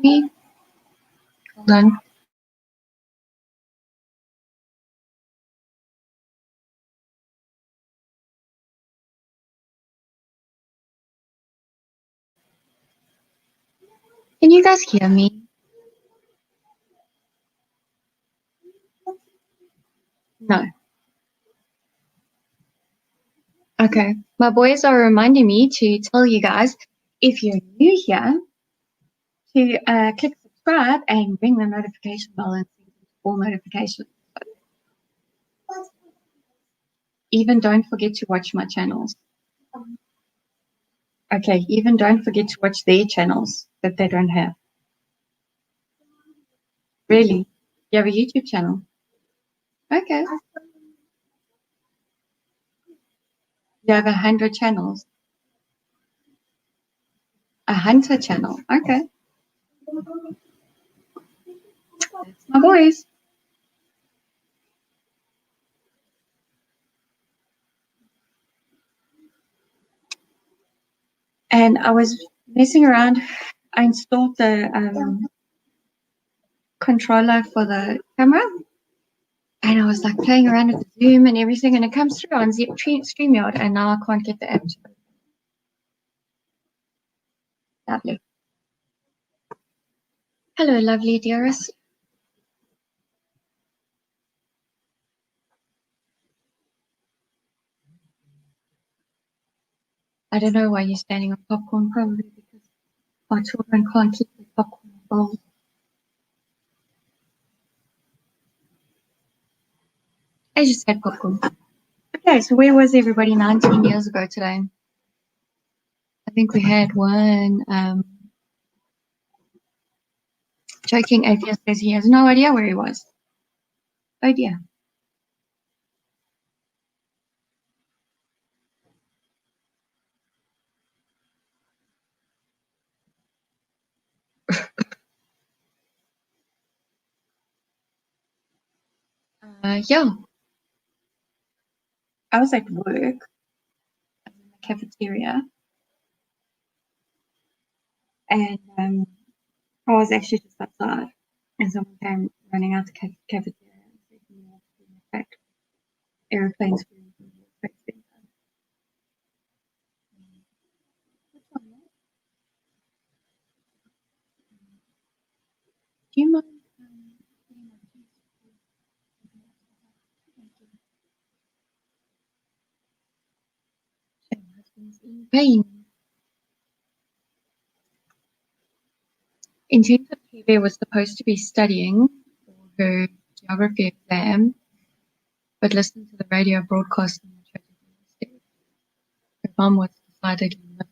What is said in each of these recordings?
me? Hold on. Can you guys hear me? No. Okay. My boys are reminding me to tell you guys, if you're new here, to click subscribe and ring the notification bell and all notifications. Even don't forget to watch my channels. Okay, even don't forget to watch their channels that they don't have. Really? You have a YouTube channel? Okay. You have 100 channels? A hunter channel? Okay. That's my boys. And I was messing around. I installed the controller for the camera. And I was like playing around with the Zoom and everything, and it comes through on StreamYard, and now I can't get the app to open. Lovely. Hello, lovely dearest. I don't know why you're standing on popcorn, probably because our children can't keep the popcorn bowl. I just had popcorn. Okay, so where was everybody 19 years ago today? I think we had one joking atheist says he has no idea where he was. Oh dear. Yeah. I was at work in the cafeteria, and I was actually just outside, and someone came running out the cafeteria and said, "You have to be in fact airplanes for you." Do you mind? In pain. In terms of Hebe was supposed to be studying for her geography exam, but listened to the radio broadcast and instead. Her mom was decidedly not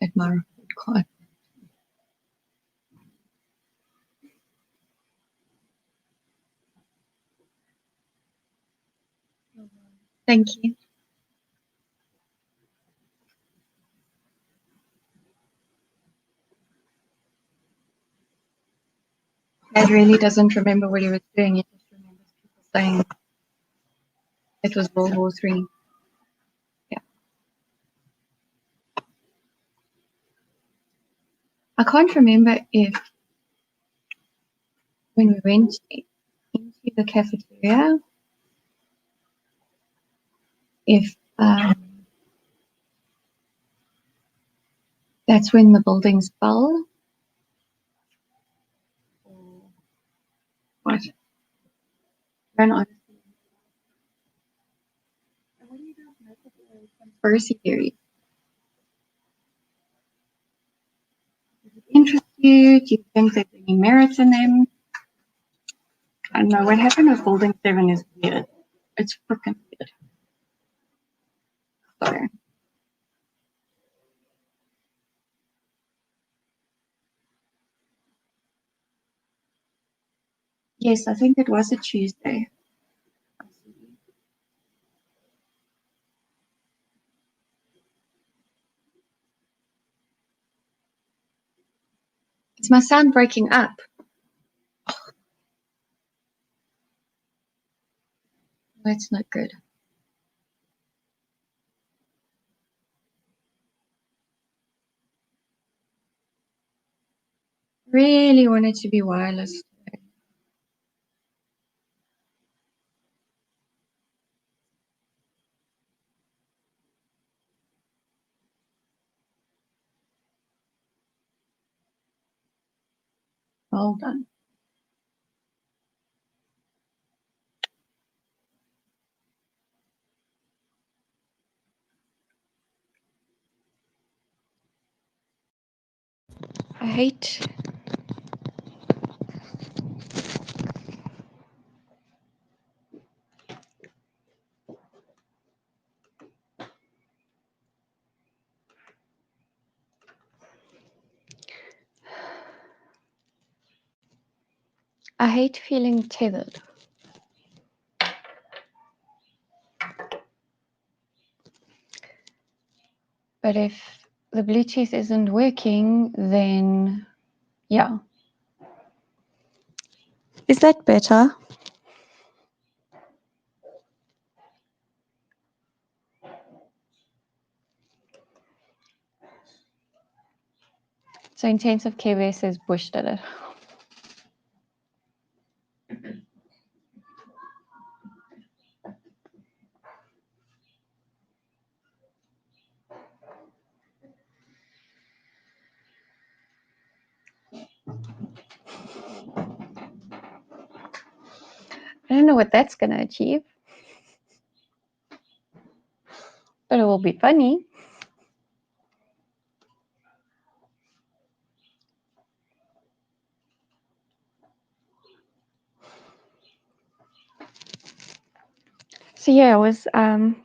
at my report card. Thank you. Dad really doesn't remember what he was doing. He just remembers people saying it was World War III. Yeah. I can't remember if when we went into the cafeteria, if that's when the buildings fell. Or what? Don't honestly. What do you guys make of the conspiracy theories? Does it interest you? Do you think there's any merit in them? I don't know. What happened with Building 7 is weird. It's freaking weird. So, yes, I think it was a Tuesday. Is my sound breaking up? That's not good. really want it to be wireless today. Well done. I hate feeling tethered. But if the Bluetooth isn't working, then yeah. Is that better? So intensive care versus Bush did it. I don't know what that's going to achieve, but it will be funny. So yeah, it was, I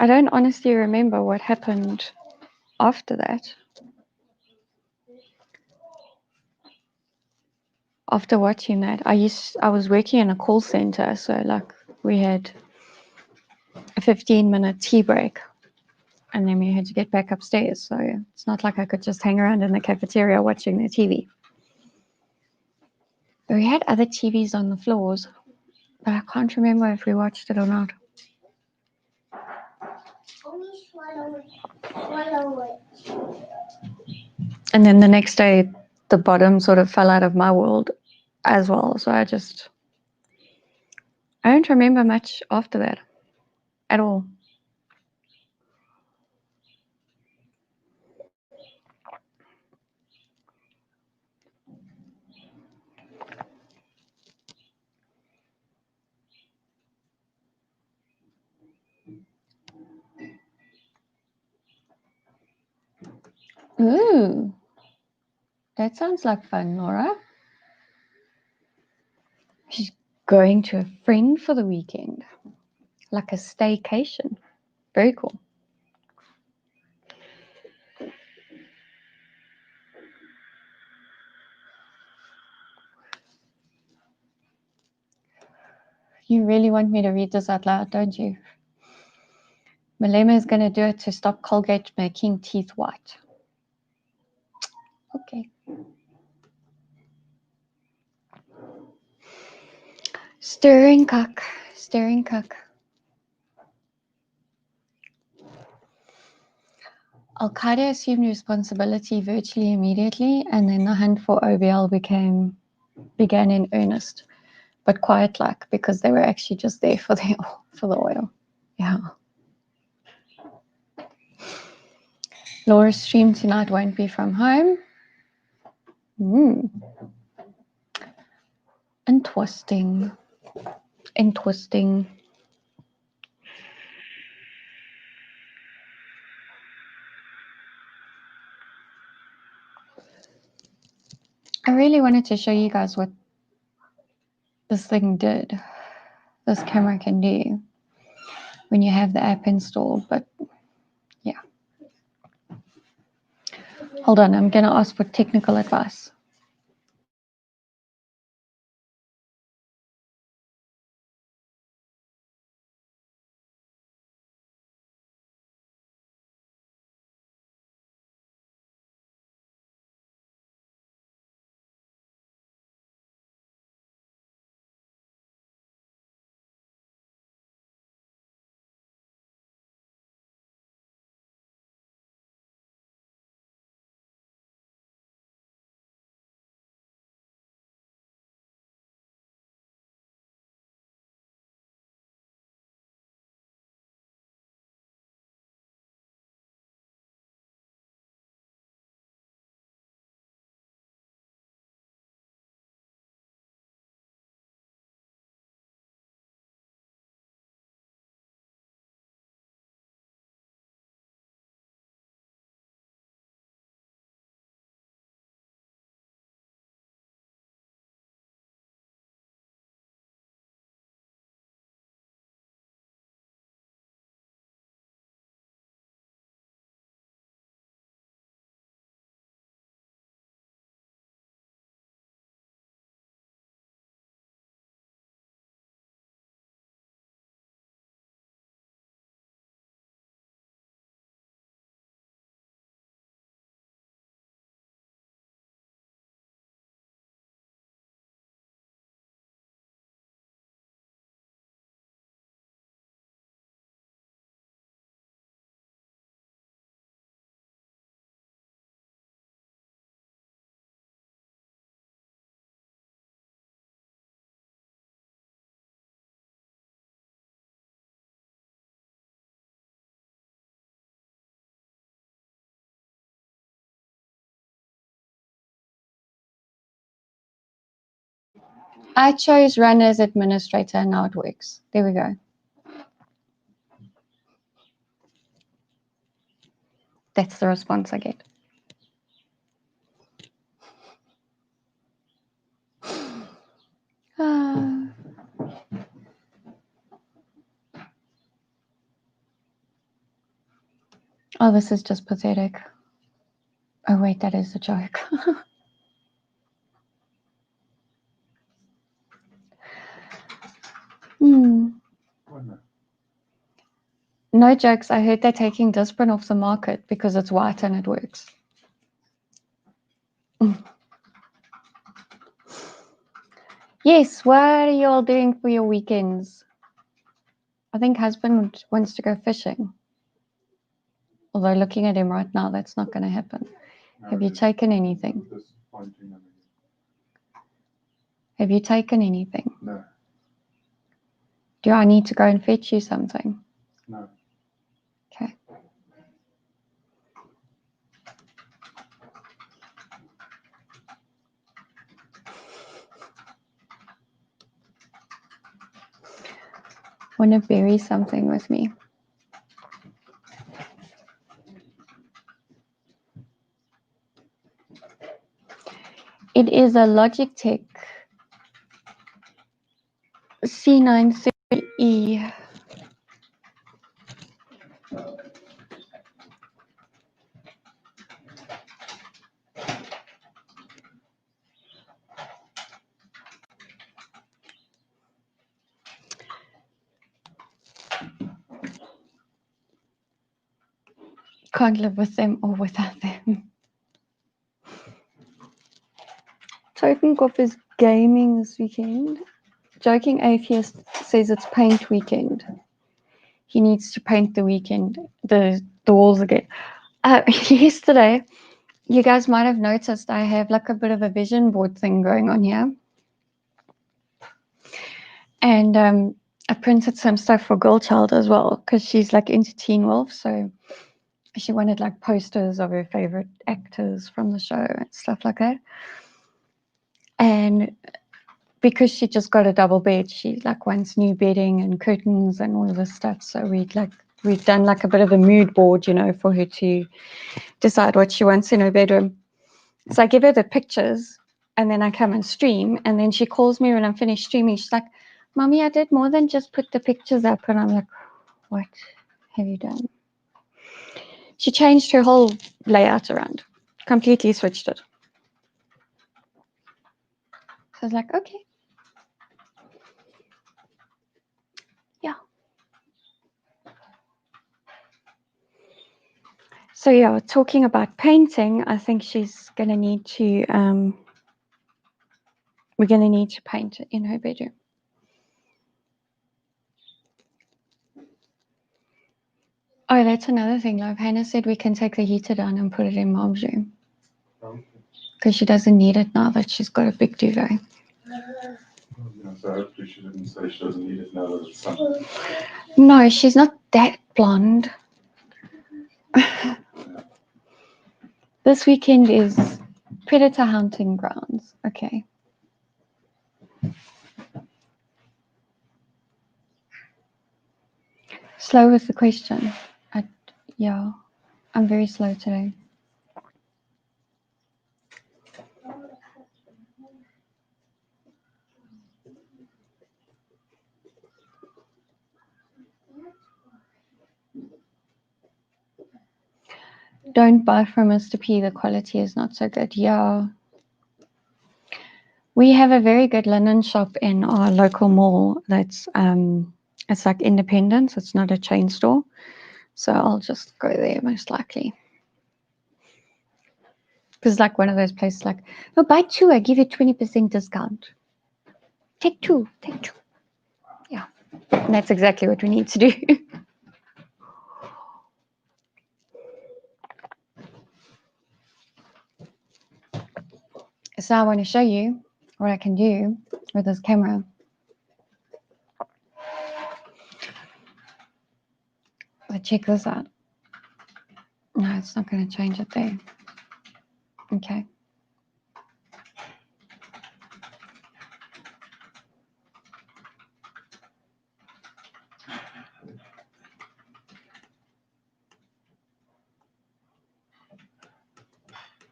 don't honestly remember what happened after that. After watching that, I was working in a call center, so like we had a 15-minute tea break, and then we had to get back upstairs. So it's not like I could just hang around in the cafeteria watching the TV. But we had other TVs on the floors, but I can't remember if we watched it or not. And then the next day, the bottom sort of fell out of my world as well. So I don't remember much after that at all. Ooh, that sounds like fun, Laura. She's going to a friend for the weekend, like a staycation. Very cool. You really want me to read this out loud, don't you? Malema is going to do it to stop Colgate making teeth white. Okay. Stirring cuck. Stirring cuck. Al-Qaeda assumed responsibility virtually immediately, and then the hunt for OBL began in earnest, but quiet like, because they were actually just there for the oil. Yeah. Laura's stream tonight won't be from home. Interesting. Interesting. I really wanted to show you guys what this thing did. This camera can do when you have the app installed, but yeah. Hold on, I'm gonna ask for technical advice. I chose run as administrator and now it works. There we go. That's the response I get. Oh, this is just pathetic. Oh, wait, that is a joke. No jokes. I heard they're taking Disprin off the market because it's white and it works. Yes, what are you all doing for your weekends? I think husband wants to go fishing. Although looking at him right now, that's not going to happen. No, have you taken anything? Have you taken anything? No. Do I need to go and fetch you something? No. Okay. Want to bury something with me? It is a Logitech C930E. Can't live with them or without them. Totenkopf is gaming this weekend. Joking Atheist says it's paint weekend. He needs to paint the weekend, the walls again. Yesterday, you guys might have noticed I have like a bit of a vision board thing going on here. And I printed some stuff for Girl Child as well because she's like into Teen Wolf. So she wanted like posters of her favorite actors from the show and stuff like that. And because she just got a double bed, she like wants new bedding and curtains and all of this stuff. So we've done like a bit of a mood board, you know, for her to decide what she wants in her bedroom. So I give her the pictures and then I come and stream. And then she calls me when I'm finished streaming. She's like, Mommy, I did more than just put the pictures up. And I'm like, what have you done? She changed her whole layout around, completely switched it. So I was like, okay. Yeah. So yeah, talking about painting, I think she's going to need to, we're going to need to paint in her bedroom. Oh, that's another thing. Like Hannah said, we can take the heater down and put it in Mom's room. Because she doesn't need it now that she's got a big duvet. So hopefully she didn't say she doesn't need it now that it's summer. No, she's not that blonde. This weekend is predator hunting grounds. Okay. Slow with the question. Yeah, I'm very slow today. Don't buy from Mr. P. The quality is not so good. Yeah. We have a very good linen shop in our local mall that's it's like independent. It's not a chain store. So I'll just go there most likely. Because it's like one of those places like, no, buy two, I give you 20% discount. Take two. Yeah. And that's exactly what we need to do. So I want to show you what I can do with this camera. But check this out. No, it's not going to change it there. Okay.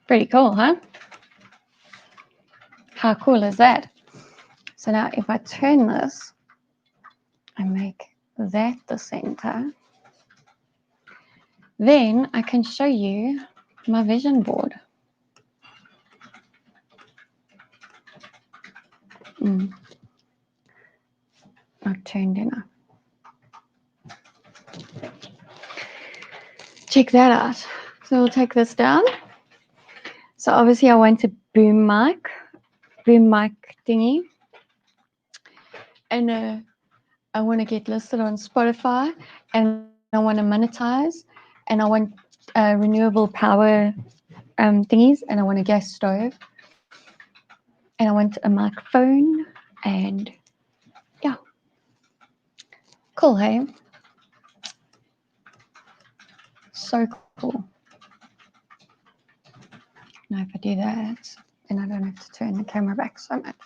Pretty cool, huh? How cool is that? So now if I turn this and make that the center, then I can show you my vision board. Not turned enough. Check that out. So we'll take this down. So obviously I want a boom mic thingy. And I want to get listed on Spotify, and I want to monetize, and I want renewable power thingies, and I want a gas stove, and I want a microphone, and yeah. Cool, hey? So cool. Now if I do that, then I don't have to turn the camera back so much.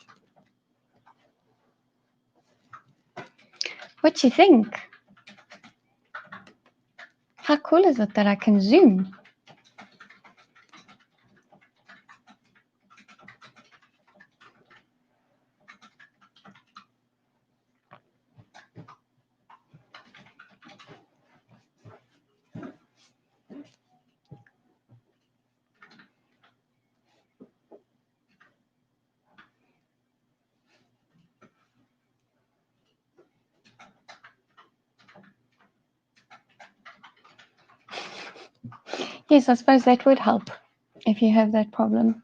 What do you think? How cool is it that I can zoom? Yes, I suppose that would help if you have that problem.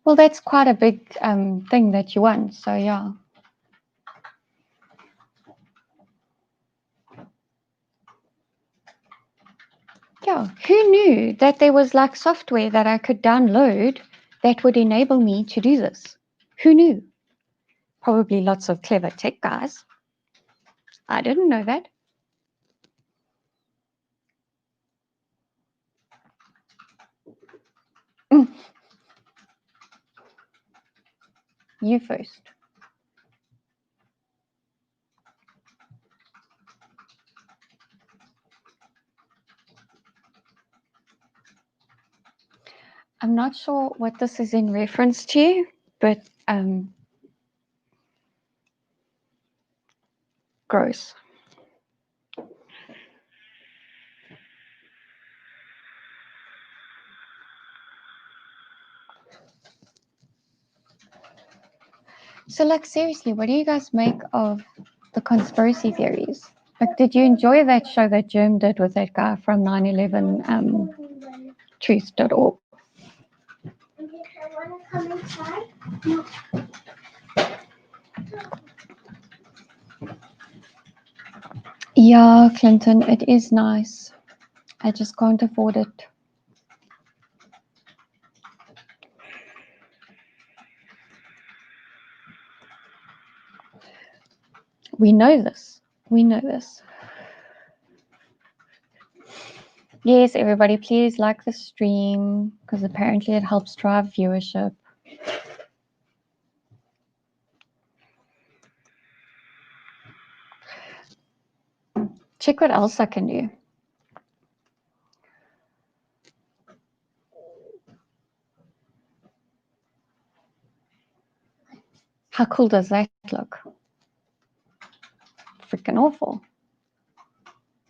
Well, that's quite a big thing that you want, so yeah. Yeah, who knew that there was like software that I could download that would enable me to do this? Who knew? Probably lots of clever tech guys. I didn't know that. You first. I'm not sure what this is in reference to, but gross. So, like, seriously, what do you guys make of the conspiracy theories? Like, did you enjoy that show that Germ did with that guy from 9/11 truth.org? Yeah, Clinton, it is nice. I just can't afford it. We know this. We know this. Yes, everybody, please like the stream because apparently it helps drive viewership. Check what else I can do. How cool does that look? Freaking awful.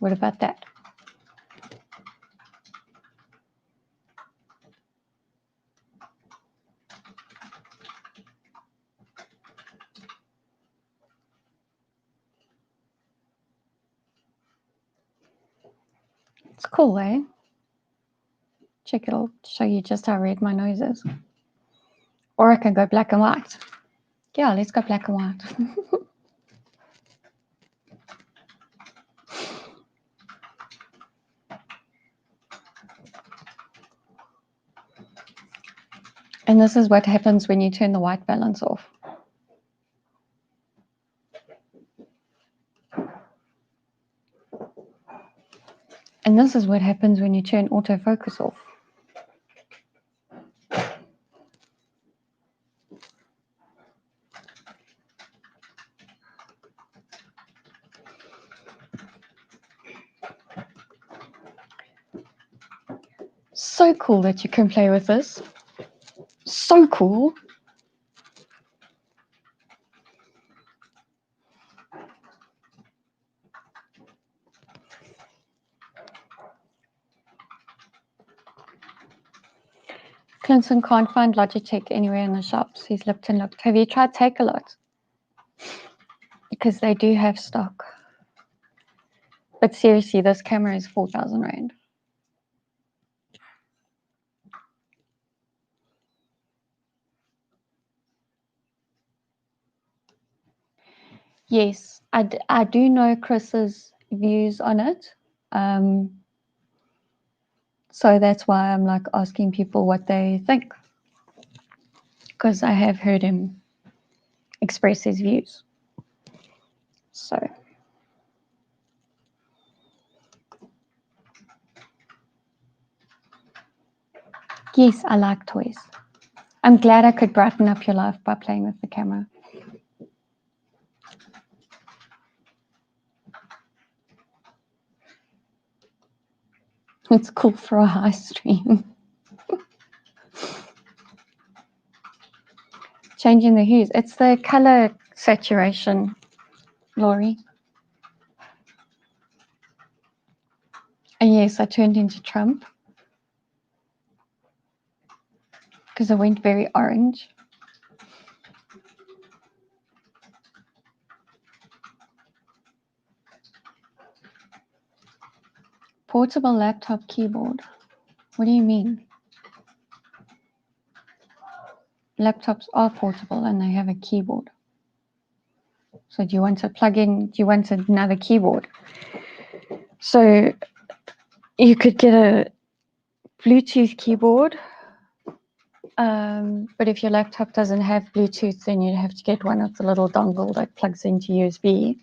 What about that? It's cool, eh? Check, it'll show you just how red my nose is. Or I can go black and white. Yeah, let's go black and white. And this is what happens when you turn the white balance off. And this is what happens when you turn autofocus off. So cool that you can play with this. So cool. Clinton can't find Logitech anywhere in the shops. He's looked and looked. Have you tried Take-A-Lot? Because they do have stock. But seriously, this camera is 4,000 Rand. Yes, I do know Chris's views on it. So that's why I'm like asking people what they think. Because I have heard him express his views. So. Yes, I like toys. I'm glad I could brighten up your life by playing with the camera. It's cool for a high stream. Changing the hues. It's the color saturation, Laurie. And yes, I turned into Trump. Because I went very orange. Portable laptop keyboard. What do you mean? Laptops are portable and they have a keyboard. So do you want to plug in, do you want another keyboard? So you could get a Bluetooth keyboard, but if your laptop doesn't have Bluetooth, then you'd have to get one of the little dongle that plugs into USB.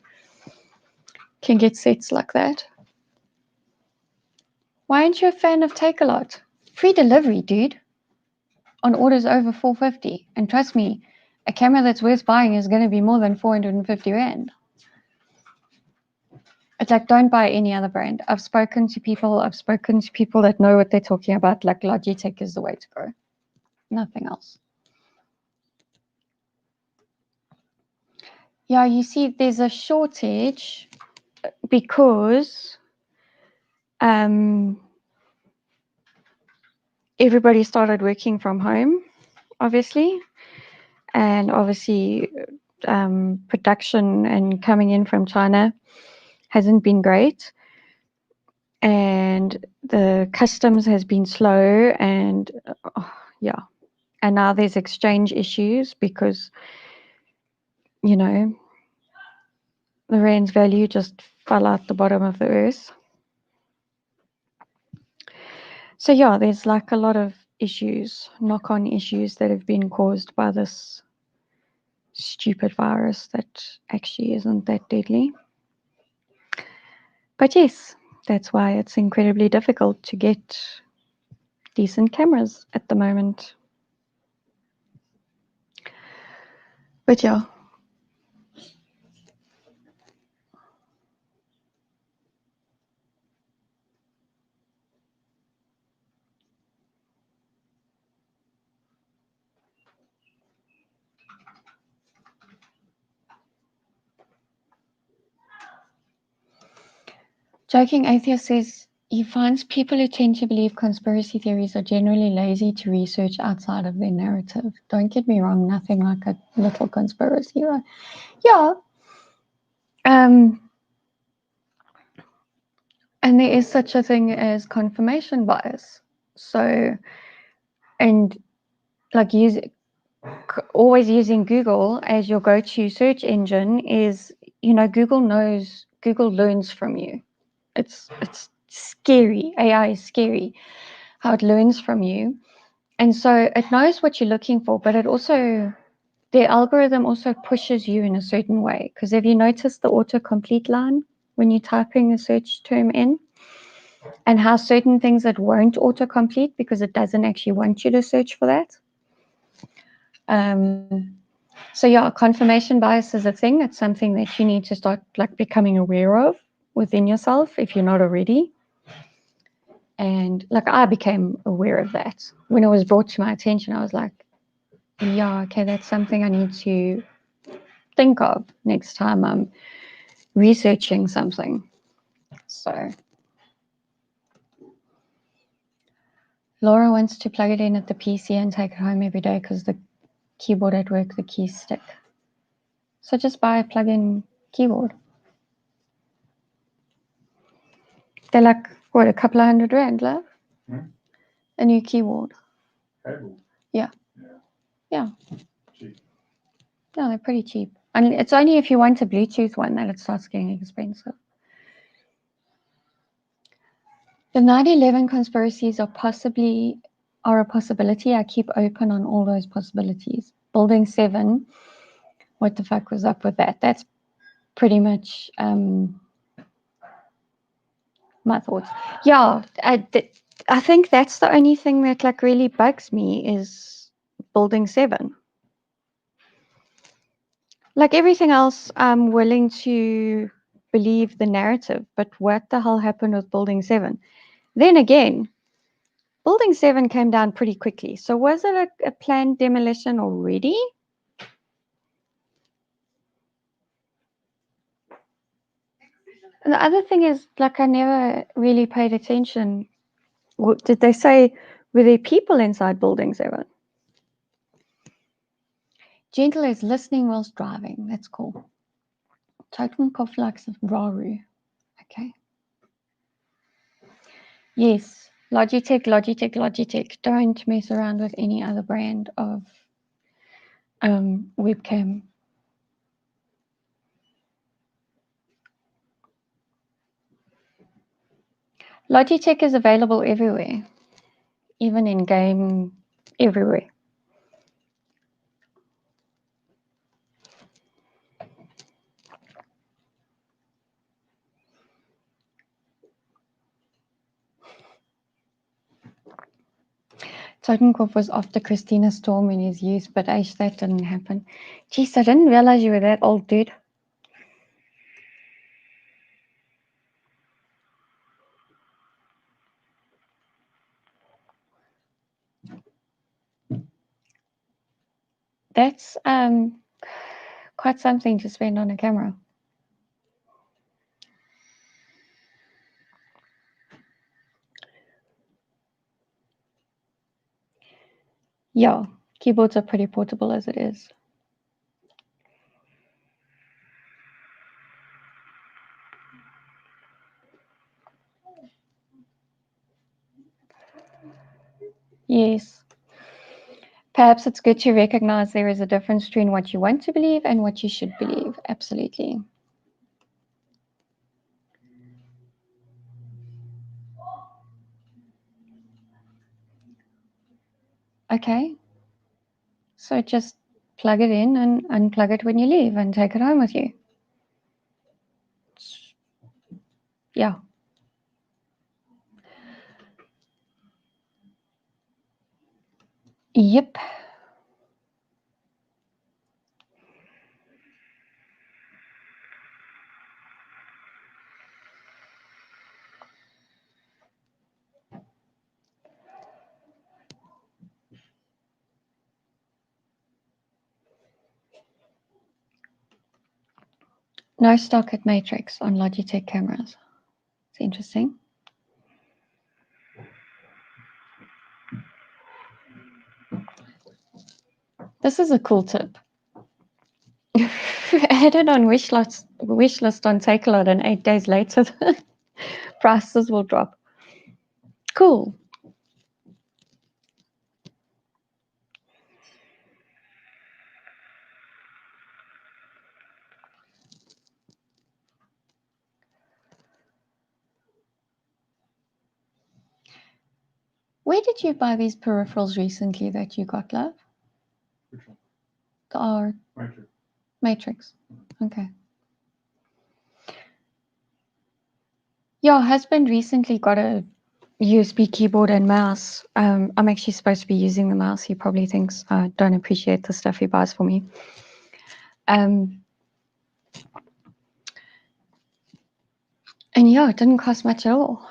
Can get sets like that. Why aren't you a fan of Take-A-Lot? Free delivery, dude, on orders over 450. And trust me, a camera that's worth buying is going to be more than 450 Rand. It's like, don't buy any other brand. I've spoken to people that know what they're talking about. Like Logitech is the way to go. Nothing else. Yeah, you see, there's a shortage because everybody started working from home, obviously. And obviously, production and coming in from China hasn't been great. And the customs has been slow and yeah. And now there's exchange issues because, you know, the Rand's value just fell out the bottom of the earth. So yeah, there's like a lot of issues, knock-on issues that have been caused by this stupid virus that actually isn't that deadly. But yes, that's why it's incredibly difficult to get decent cameras at the moment. But yeah. Joking Atheist says he finds people who tend to believe conspiracy theories are generally lazy to research outside of their narrative. Don't get me wrong, nothing like a little conspiracy. Yeah. And there is such a thing as confirmation bias. So, and like always using Google as your go-to search engine is, you know, Google learns from you. It's scary. AI is scary how it learns from you. And so it knows what you're looking for, but it also, the algorithm also pushes you in a certain way. Because have you noticed the autocomplete line when you're typing a search term in? And how certain things that won't autocomplete because it doesn't actually want you to search for that. So yeah, confirmation bias is a thing. It's something that you need to start like becoming aware of within yourself if you're not already. And like I became aware of that when it was brought to my attention. I was like, yeah, okay, that's something I need to think of next time I'm researching something. So Laura wants to plug it in at the PC and take it home every day because the keyboard at work, the keys stick. So just buy a plug-in keyboard. They're like, what, a couple of $100, love? A new keyboard. Cable. Yeah. Yeah. Cheap. No, they're pretty cheap. And it's only if you want a Bluetooth one that it starts getting expensive. The 9/11 conspiracies are a possibility. I keep open on all those possibilities. Building 7, what the fuck was up with that? That's pretty much my thoughts. Yeah, I think that's the only thing that like really bugs me is Building 7. Like everything else, I'm willing to believe the narrative, but what the hell happened with Building 7? Then again, Building 7 came down pretty quickly. So was it a planned demolition already? And the other thing is, like, I never really paid attention. What did they say? Were there people inside Building 7? Gentle is listening whilst driving. That's cool. Totenkopf likes Raru. Okay. Yes. Logitech. Don't mess around with any other brand of webcam. Logitech is available everywhere, even in game, everywhere. Totenkopf was after Christina Storm in his youth, but that didn't happen. Jeez, I didn't realize you were that old, dude. That's quite something to spend on a camera. Yeah, keyboards are pretty portable as it is. Yes. Perhaps it's good to recognize there is a difference between what you want to believe and what you should believe. Absolutely. Okay. So just plug it in and unplug it when you leave and take it home with you. Yeah. Yep. No stock at Matrix on Logitech cameras. It's interesting. This is a cool tip. Add it on wish list on Takealot, and 8 days later the prices will drop. Cool. Where did you buy these peripherals recently that you got, love? Which one? The Matrix. Okay. Yeah, husband recently got a USB keyboard and mouse. I'm actually supposed to be using the mouse. He probably thinks I don't appreciate the stuff he buys for me. And yeah, it didn't cost much at all.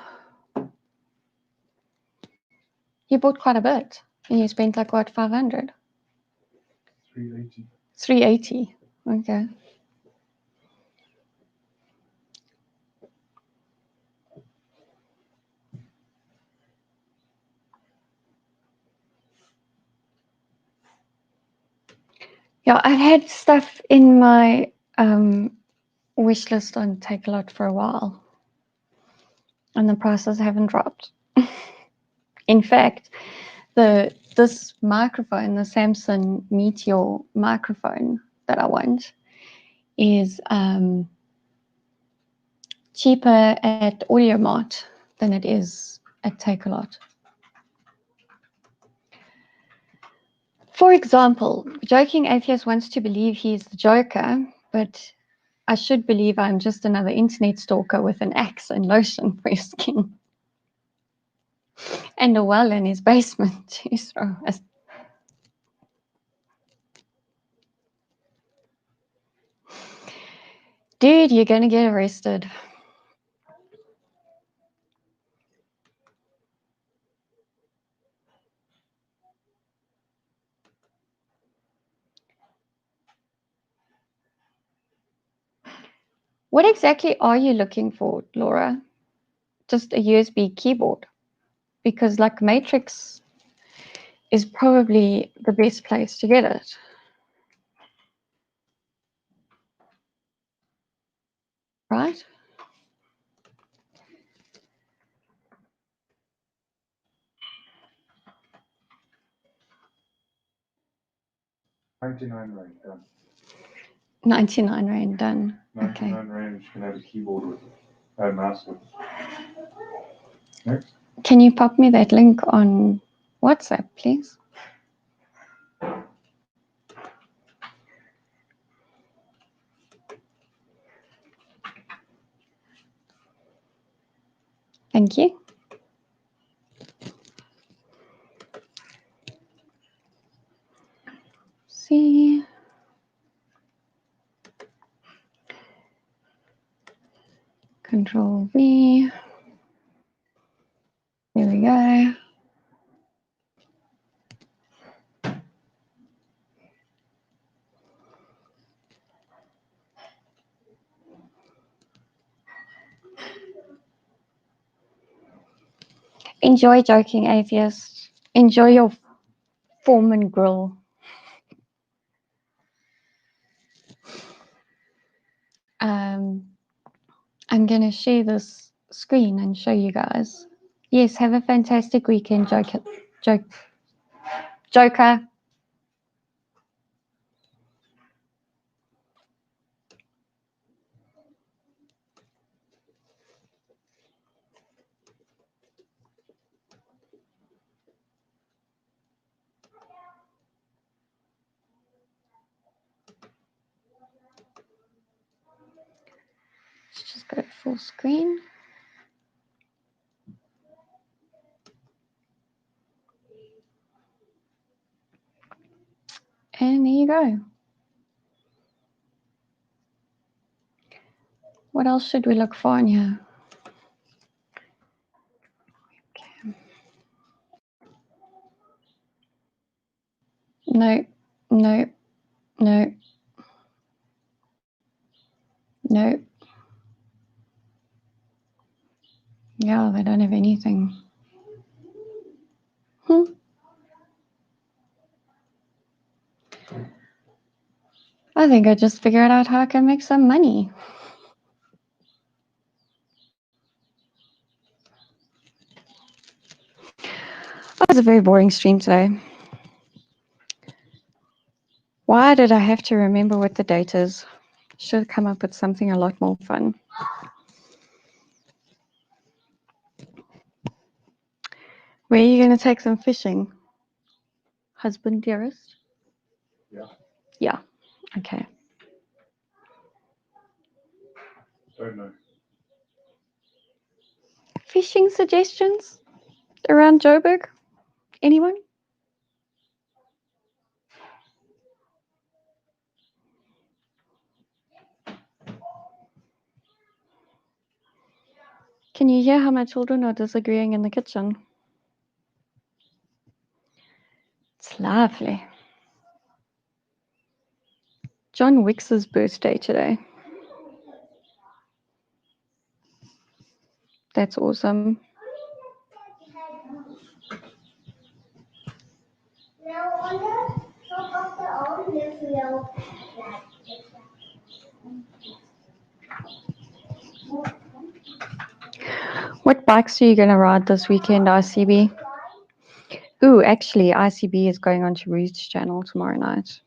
You bought quite a bit. And you spent like what, 500? 380. 380. Okay. Yeah, I've had stuff in my wish list on Takealot for a while, and the prices haven't dropped. In fact, this microphone, the Samsung Meteor microphone that I want, is cheaper at AudioMart than it is at Takealot. For example, Joking Atheist wants to believe he's the Joker, but I should believe I'm just another internet stalker with an axe and lotion for his skin. And a well in his basement to throw us. Dude, you're gonna get arrested. What exactly are you looking for, Laura? Just a USB keyboard? Because like Matrix is probably the best place to get it. Right? R99 done. 99 Rand done. 99 Okay. Rand, you can have a keyboard with it. A mouse with it. Next. Can you pop me that link on WhatsApp, please? Thank you. See. Control V. There we go. Enjoy Joking Atheist. Enjoy your Foreman grill. I'm going to share this screen and show you guys. Yes, have a fantastic weekend, Joker. Joker. Let's just go full screen. And there you go. What else should we look for in here? Okay. No, no, no, no. Yeah, they don't have anything. I think I just figured out how I can make some money. That was a very boring stream today. Why did I have to remember what the date is? Should have come up with something a lot more fun. Where are you going to take some fishing? Husband, dearest? Yeah. Yeah. Okay. Don't know. Fishing suggestions around Joburg? Anyone? Can you hear how my children are disagreeing in the kitchen? It's lovely. John Wicks's birthday today. That's awesome. What bikes are you going to ride this weekend, ICB? Ooh, actually, ICB is going on to Ruth's channel tomorrow night.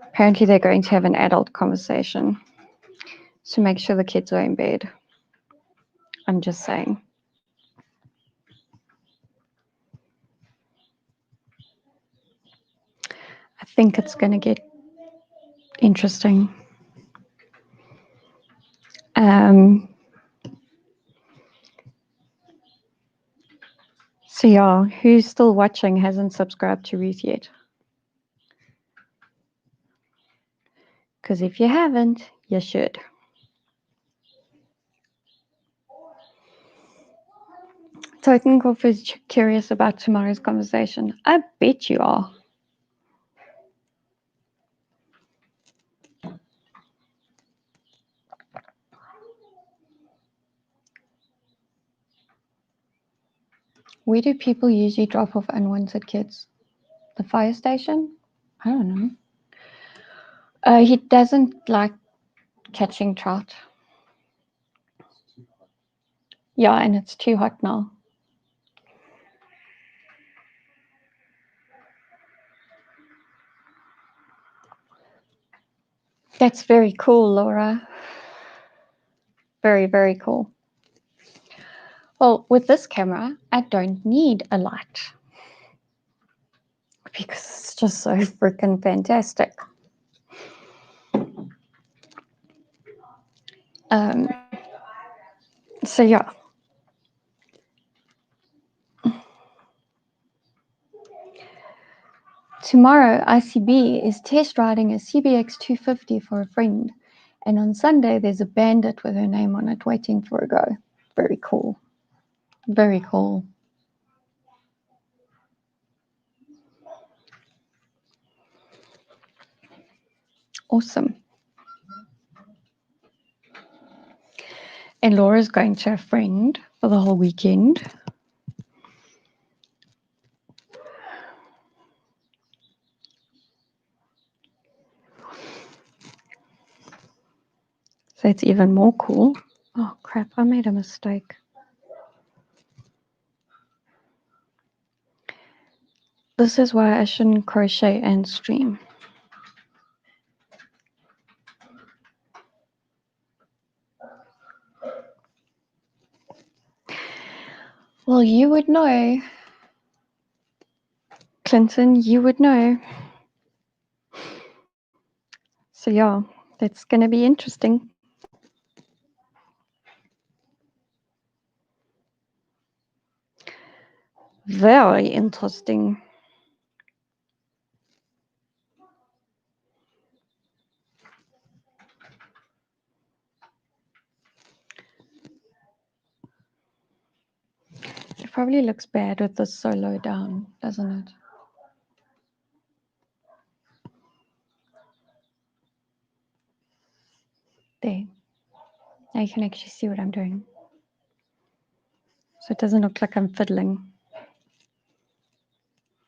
Apparently, they're going to have an adult conversation. So make sure the kids are in bed. I'm just saying. I think it's going to get interesting. So yeah, who's still watching hasn't subscribed to Ruth yet? Because if you haven't, you should. Totenkopf is curious about tomorrow's conversation. I bet you are. Where do people usually drop off unwanted kids? The fire station? I don't know. He doesn't like catching trout. Yeah, and it's too hot now. That's very cool, Laura. Very, very cool. Well, with this camera, I don't need a light because it's just so freaking fantastic. So yeah. Tomorrow, ICB is test riding a CBX 250 for a friend. And on Sunday, there's a bandit with her name on it waiting for a go. Very cool. Very cool. Awesome. And Laura's going to a friend for the whole weekend. So it's even more cool. Oh crap, I made a mistake. This is why I shouldn't crochet and stream. Well, you would know. Clinton, you would know. So yeah, that's going to be interesting. Very interesting. It probably looks bad with this so low down, doesn't it? There. Now you can actually see what I'm doing. So it doesn't look like I'm fiddling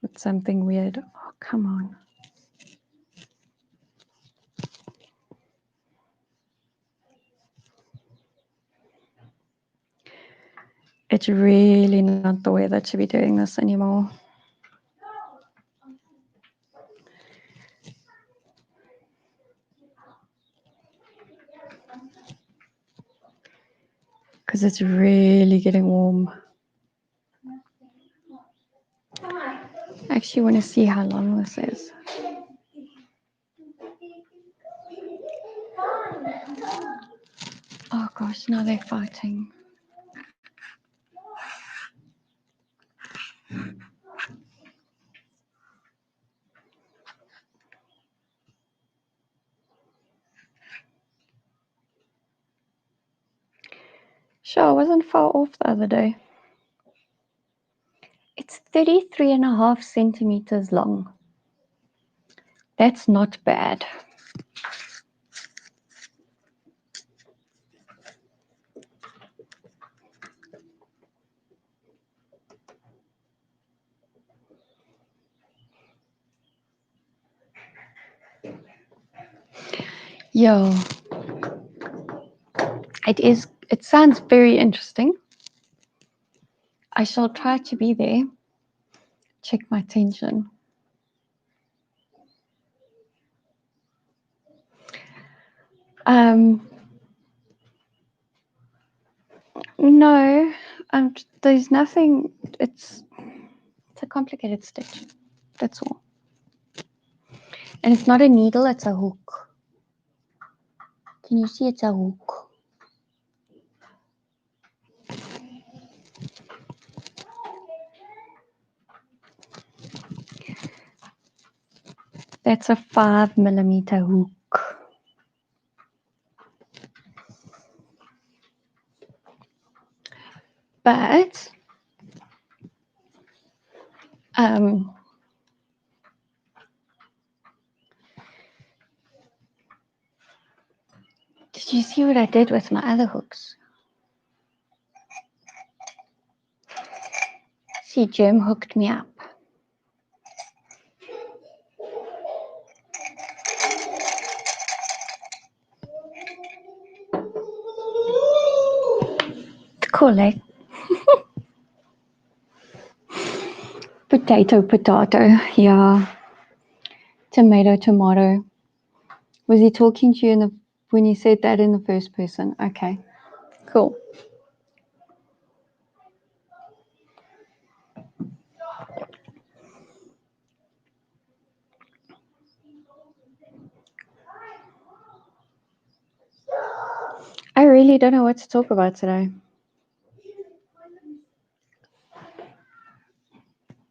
with something weird. Oh, come on. It's really not the weather to be doing this anymore. Because it's really getting warm. I actually want to see how long this is. Oh gosh, now they're fighting. Sure, I wasn't far off the other day. It's 33.5 centimeters long. That's not bad. Yeah, it sounds very interesting. I shall try to be there. Check my tension. No, there's nothing. It's a complicated stitch. That's all. And it's not a needle, it's a hook. Can you see it's a hook? That's a 5mm hook. But did you see what I did with my other hooks? See, Germ hooked me up. It's cool, eh? Potato, yeah. Tomato. Was he talking to you when he said that in the first person? Okay, cool. I really don't know what to talk about today.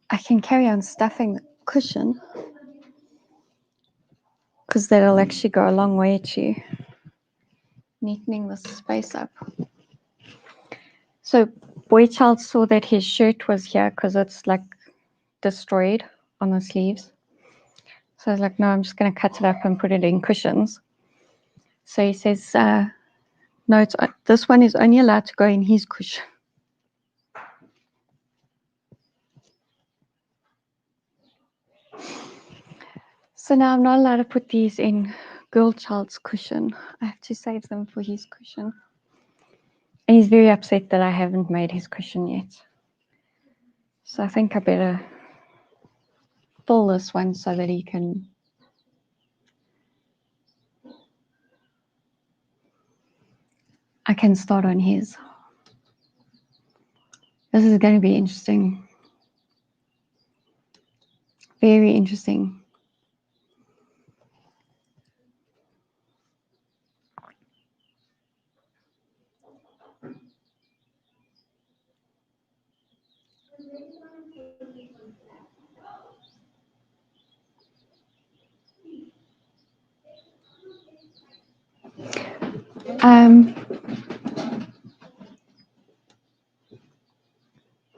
I can carry on stuffing the cushion because that'll actually go a long way to neatening the space up. So Boy Child saw that his shirt was here because it's like destroyed on the sleeves. So I was like, no, I'm just going to cut it up and put it in cushions. So he says, no, this one is only allowed to go in his cushion. So now I'm not allowed to put these in Girl Child's cushion. I have to save them for his cushion. And he's very upset that I haven't made his cushion yet. So I think I better fill this one so that he can I can start on his. This is going to be interesting. Very interesting.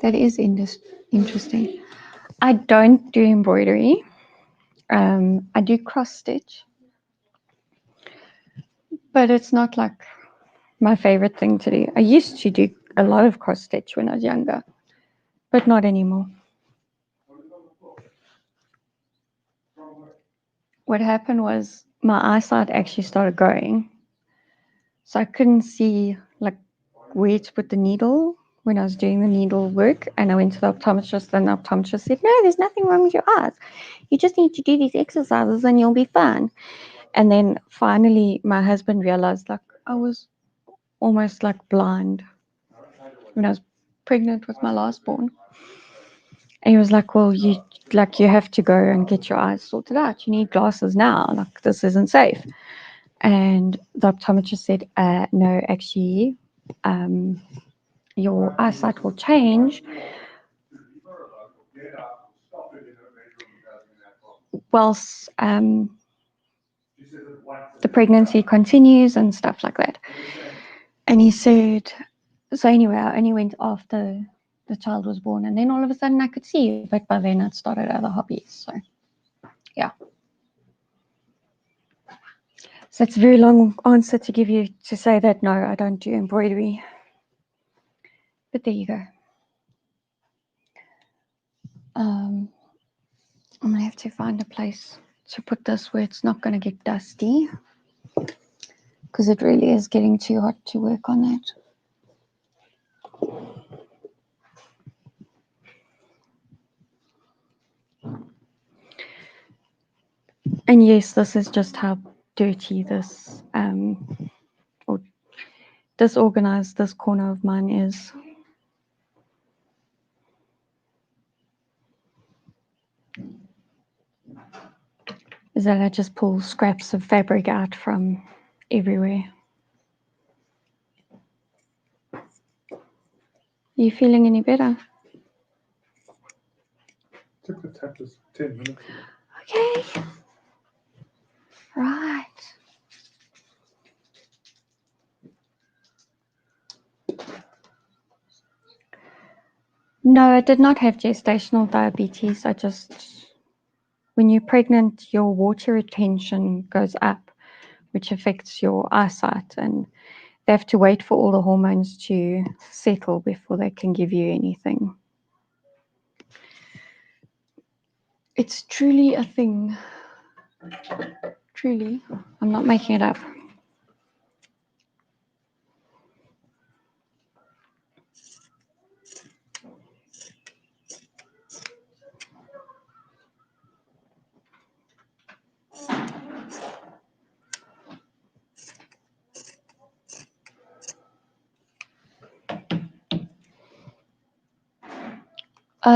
That is interesting. I don't do embroidery. I do cross stitch, but it's not like my favorite thing to do. I used to do a lot of cross stitch when I was younger, but not anymore. What happened was my eyesight actually started going, so I couldn't see like where to put the needle when I was doing the needle work. And I went to the optometrist, and the optometrist said, no, there's nothing wrong with your eyes. You just need to do these exercises and you'll be fine. And then finally my husband realized like I was almost like blind when I was pregnant with my last born. And he was like, well, you have to go and get your eyes sorted out. You need glasses now. Like, this isn't safe. And the optometrist said, no, actually, your eyesight will change whilst the pregnancy continues and stuff like that. And he said, so anyway, I only went after the child was born. And then all of a sudden I could see, but by then I'd started other hobbies. So, yeah. So it's a very long answer to give you to say that, no, I don't do embroidery. But there you go. I'm going to have to find a place to put this where it's not going to get dusty, because it really is getting too hot to work on that. And yes, this is just how dirty this or disorganized this corner of mine is. Is that I just pull scraps of fabric out from everywhere. Are you feeling any better? Took the tablets 10 minutes ago. Okay. Right. No, I did not have gestational diabetes. I just, when you're pregnant, your water retention goes up, which affects your eyesight, and they have to wait for all the hormones to settle before they can give you anything. It's truly a thing. Truly. I'm not making it up.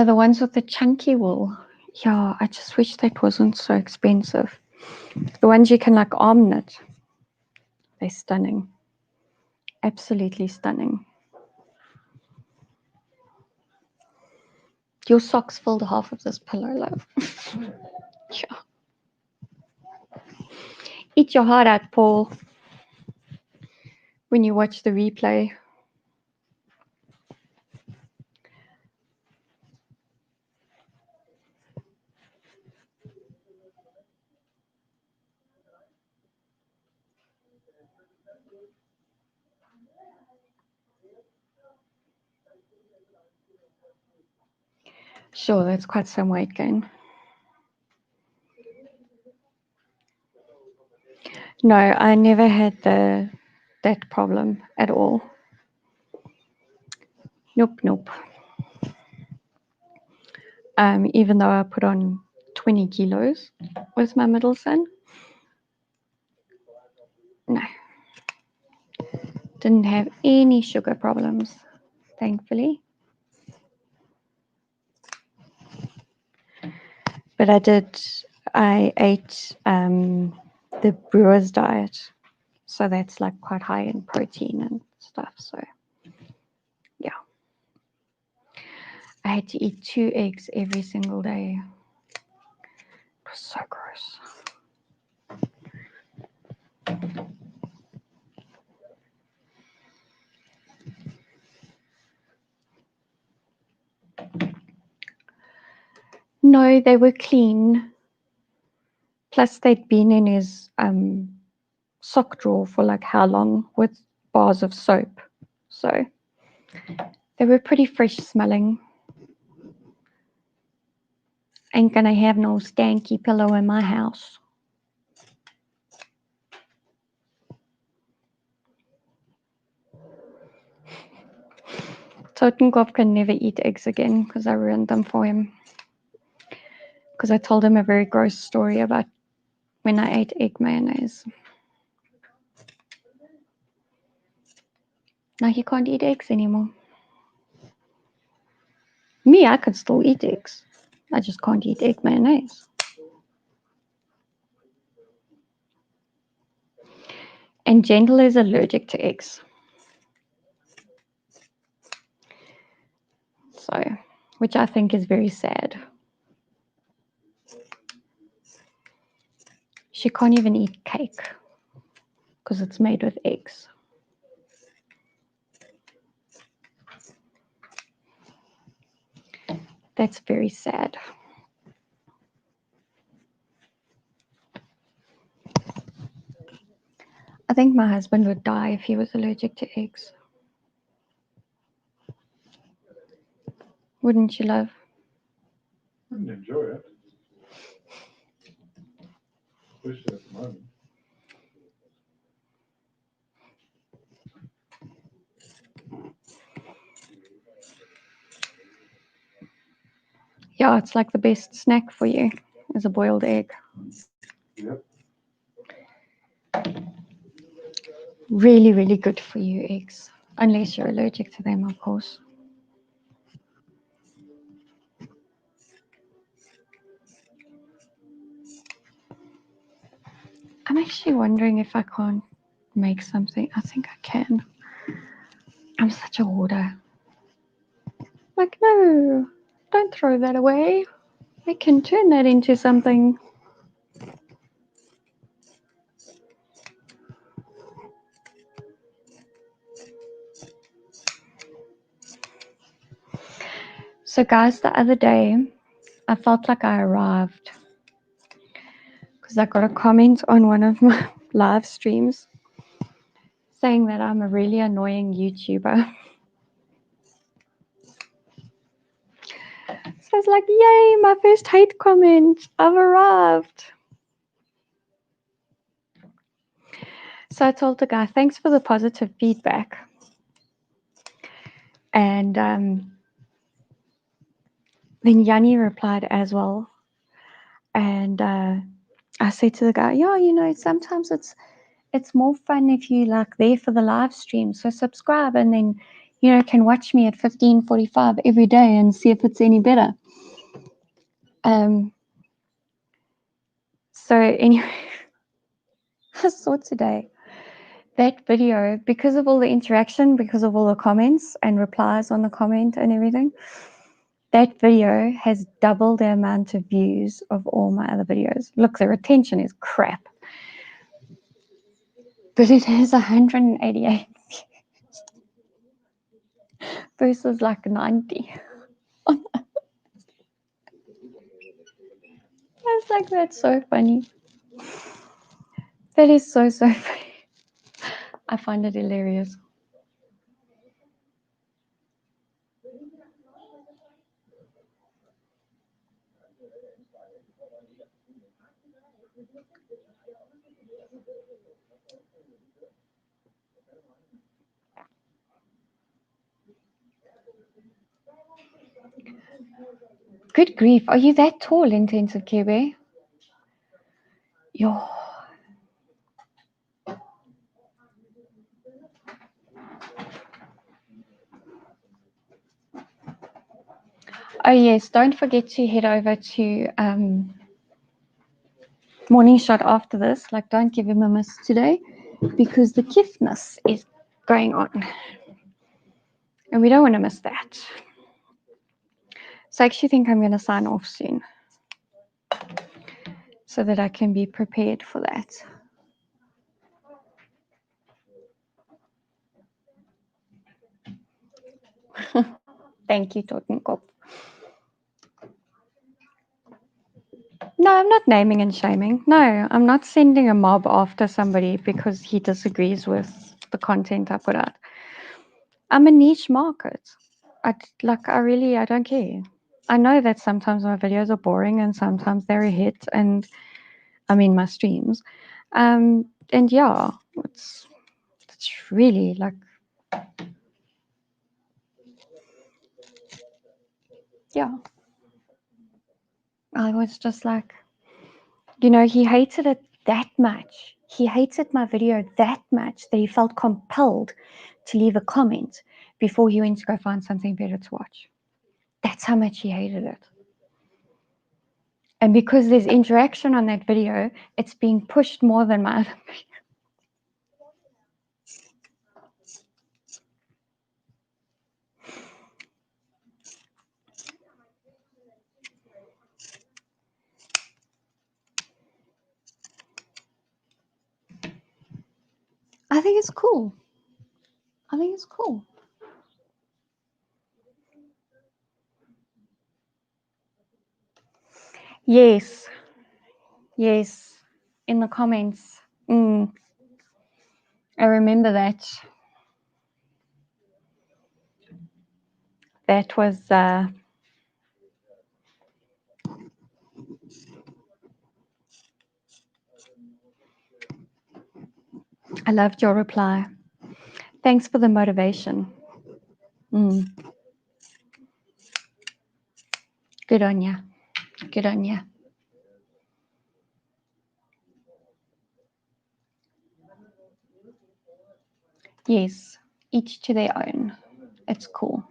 The ones with the chunky wool. Yeah, I just wish that wasn't so expensive. The ones you can like arm knit. They're stunning. Absolutely stunning. Your socks filled half of this pillow, love. Yeah. Eat your heart out, Paul, when you watch the replay. Sure, that's quite some weight gain. No, I never had that problem at all. Nope. Even though I put on 20 kilos with my middle son. No. Didn't have any sugar problems, thankfully. But I ate the brewer's diet. So that's like quite high in protein and stuff. So yeah. I had to eat 2 eggs every single day. It was so gross. No, they were clean. Plus they'd been in his sock drawer for like how long with bars of soap. So they were pretty fresh smelling. Ain't gonna have no stanky pillow in my house. Totenkopf can never eat eggs again because I ruined them for him. Because I told him a very gross story about when I ate egg mayonnaise. Now he can't eat eggs anymore. Me, I could still eat eggs. I just can't eat egg mayonnaise. And Gentle is allergic to eggs. So, which I think is very sad. She can't even eat cake because it's made with eggs. That's very sad. I think my husband would die if he was allergic to eggs. Wouldn't you, love? Wouldn't enjoy it. Especially at the moment. Yeah, it's like the best snack for you is a boiled egg. Yep. Really, really good for you, eggs. Unless you're allergic to them, of course. I'm actually wondering if I can't make something. I think I can. I'm such a hoarder. Like, no, don't throw that away. I can turn that into something. So, guys, the other day, I felt like I arrived because I got a comment on one of my live streams saying that I'm a really annoying YouTuber. So I was like, yay, my first hate comment. I've arrived. So I told the guy, thanks for the positive feedback. And then Yanni replied as well. And I said to the guy, yeah, you know, sometimes it's more fun if you like there for the live stream. So subscribe and then, you know, can watch me at 15:45 every day and see if it's any better. So anyway, I saw today that video, because of all the interaction, because of all the comments and replies on the comment and everything, that video has double the amount of views of all my other videos. Look, the retention is crap. But it has 188 versus like 90. I was like, that's so funny. That is so funny. I find it hilarious. Good grief. Are you that tall, intensive care bear? Yo. Oh yes, don't forget to head over to Morning Shot after this. Like, don't give him a miss today because the kiffness is going on. And we don't want to miss that. So I actually think I'm going to sign off soon so that I can be prepared for that. Thank you, Totenkopf. No, I'm not naming and shaming. No, I'm not sending a mob after somebody because he disagrees with the content I put out. I'm a niche market. I don't care. I know that sometimes my videos are boring and sometimes they're a hit, and I mean my streams. And yeah, it's really like, yeah. I was just like, you know, he hated it that much. He hated my video that much that he felt compelled to leave a comment before he went to go find something better to watch. That's how much he hated it. And because there's interaction on that video, it's being pushed more than my other video. I think it's cool. I think it's cool. Yes, yes, in the comments. I remember that. That was, I loved your reply. Thanks for the motivation. Good on you. Good on you. Yes, each to their own. It's cool.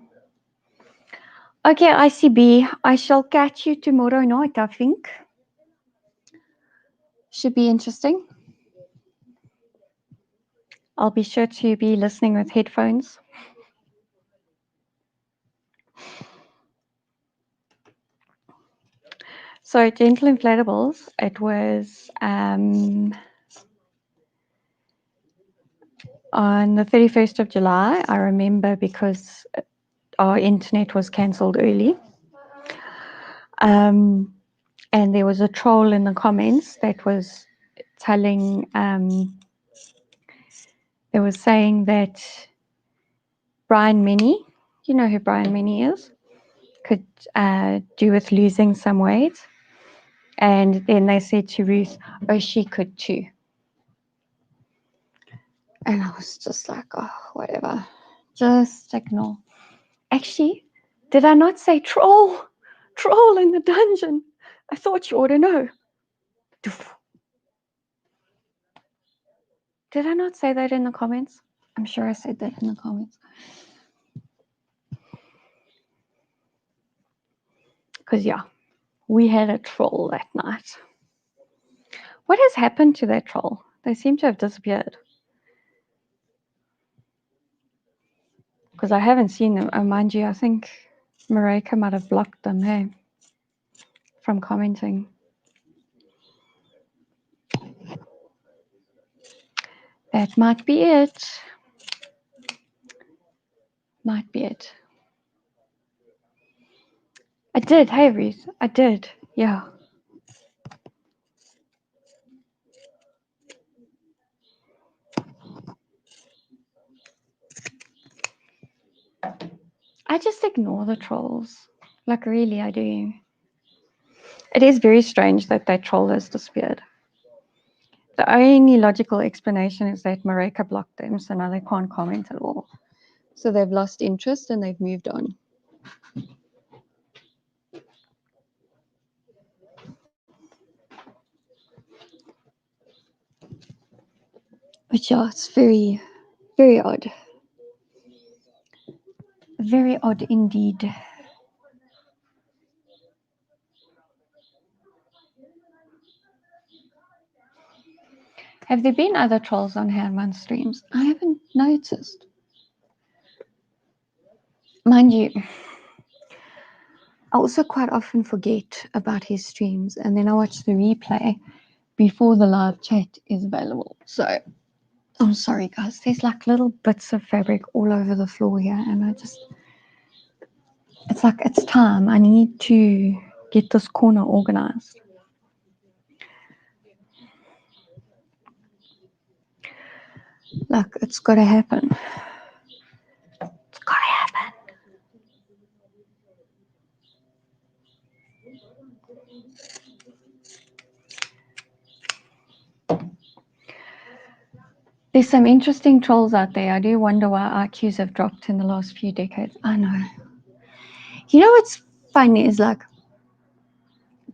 Okay, ICB, I shall catch you tomorrow night, I think. Should be interesting. I'll be sure to be listening with headphones. So, Gentle Inflatables, it was on the 31st of July. I remember because our internet was cancelled early. And there was a troll in the comments that was telling, they were saying that Brian Minnie, you know who Brian Minnie is, could do with losing some weight. And then they said to Ruth, oh, she could too. And I was just like, oh, whatever. Just ignore. Actually, did I not say troll? Troll in the dungeon. I thought you ought to know. Did I not say that in the comments? I'm sure I said that in the comments. Because, yeah, we had a troll that night. What has happened to that troll? They seem to have disappeared. Because I haven't seen them. Oh, mind you, I think Marika might have blocked them, hey, from commenting. That might be it. Might be it. I did, hey, Ruth. I did, yeah. I just ignore the trolls. Like, really, I do. It is very strange that that troll has disappeared. The only logical explanation is that Marika blocked them, so now they can't comment at all. So they've lost interest and they've moved on. But yeah, it's very, very odd. Very odd indeed. Have there been other trolls on Herman streams? I haven't noticed. Mind you, I also quite often forget about his streams and then I watch the replay before the live chat is available. So I'm sorry, guys. There's like little bits of fabric all over the floor here and it's like it's time. I need to get this corner organized. Like, it's got to happen. It's got to happen. There's some interesting trolls out there. I do wonder why IQs have dropped in the last few decades. I know. You know what's funny is like,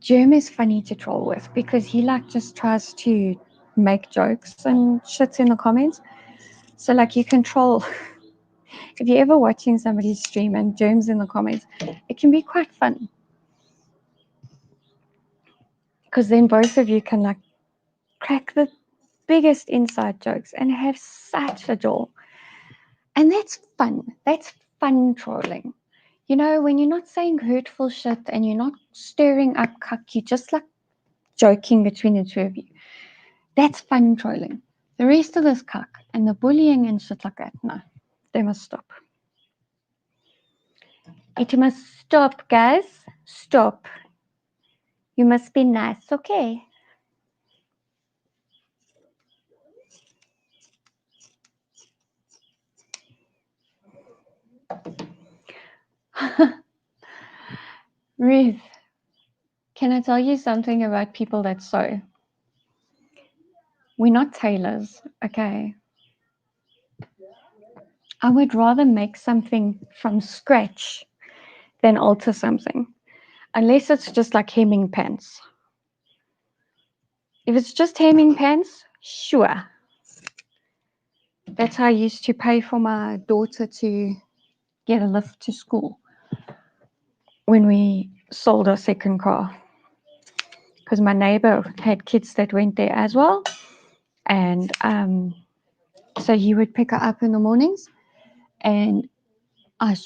Germ is funny to troll with because he like just tries to make jokes and shit in the comments. So like you can troll. If you're ever watching somebody's stream and Germ's in the comments, it can be quite fun. Because then both of you can like crack the biggest inside jokes and have such a joy. And that's fun. That's fun trolling. You know, when you're not saying hurtful shit and you're not stirring up cuck, you're just like joking between the two of you. That's fun trolling. The rest of this cuck and the bullying and shit like that, no, they must stop. It must stop, guys. Stop. You must be nice, okay? Ruth, can I tell you something about people that sew? We're not tailors, okay? I would rather make something from scratch than alter something, unless it's just like hemming pants. If it's just hemming pants, sure. That's how I used to pay for my daughter to get a lift to school when we sold our second car. Because my neighbor had kids that went there as well. And so he would pick her up in the mornings, and I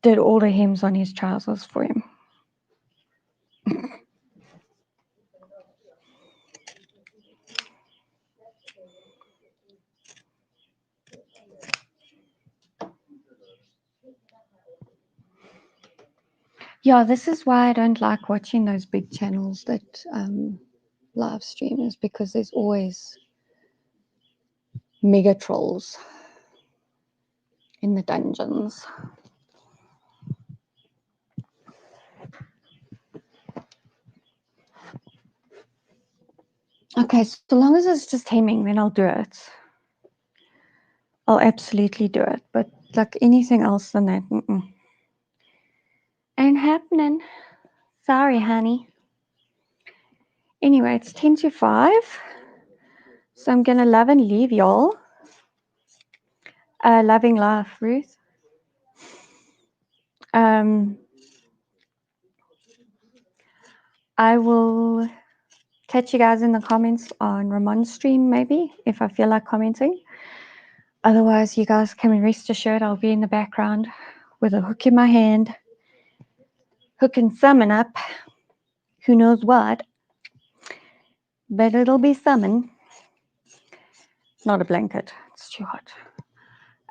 did all the hems on his trousers for him. Yeah, this is why I don't like watching those big channels that live stream, is because there's always mega trolls in the dungeons. Okay, so long as it's just hemming, then I'll do it. I'll absolutely do it. But like anything else than that, ain't happening. Sorry, honey. Anyway, it's 10 to 5. So I'm going to love and leave y'all. Loving life, Ruth. I will catch you guys in the comments on Ramon's stream, maybe, if I feel like commenting. Otherwise, you guys can rest assured I'll be in the background with a hook in my hand, hooking summon up. Who knows what? But it'll be summon. Not a blanket. It's too hot.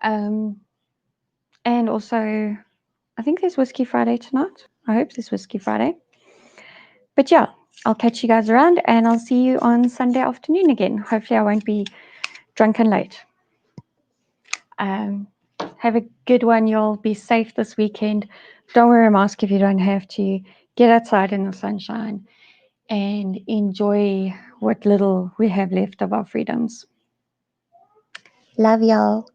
And also, I think there's Whiskey Friday tonight. I hope there's Whiskey Friday. But yeah, I'll catch you guys around, and I'll see you on Sunday afternoon again. Hopefully I won't be drunk and late. Have a good one, y'all. Be safe this weekend. Don't wear a mask if you don't have to. Get outside in the sunshine and enjoy what little we have left of our freedoms. Love y'all.